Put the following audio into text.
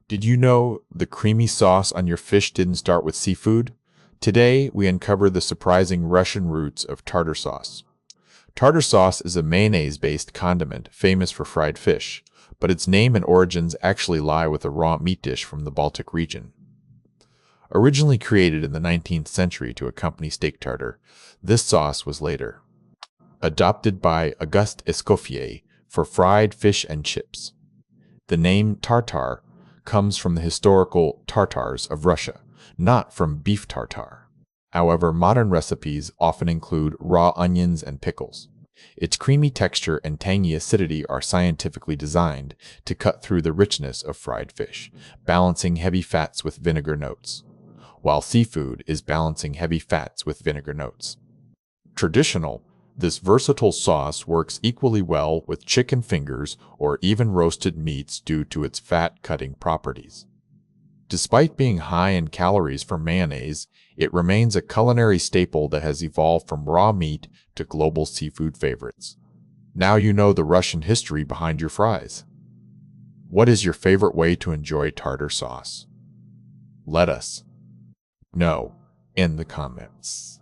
Did you know the creamy sauce on your fish didn't start with seafood? Today, we uncover the surprising Russian roots of tartar sauce. Tartar sauce is a mayonnaise-based condiment famous for fried fish, but its name and origins actually lie with a raw meat dish from the Baltic region. Originally created in the 19th century to accompany steak tartar, this sauce was later adopted by Auguste Escoffier for fried fish and chips. The name Tartar comes from the historical Tartars of Russia, not from beef tartare. However, modern recipes often include raw onions and pickles. Its creamy texture and tangy acidity are scientifically designed to cut through the richness of fried fish, balancing heavy fats with vinegar notes, while seafood is balancing heavy fats with vinegar notes. Traditional, this versatile sauce works equally well with chicken fingers or even roasted meats due to its fat-cutting properties. Despite being high in calories from mayonnaise, it remains a culinary staple that has evolved from raw meat to global seafood favorites. Now you know the Russian history behind your fries. What is your favorite way to enjoy tartar sauce? Let us know in the comments.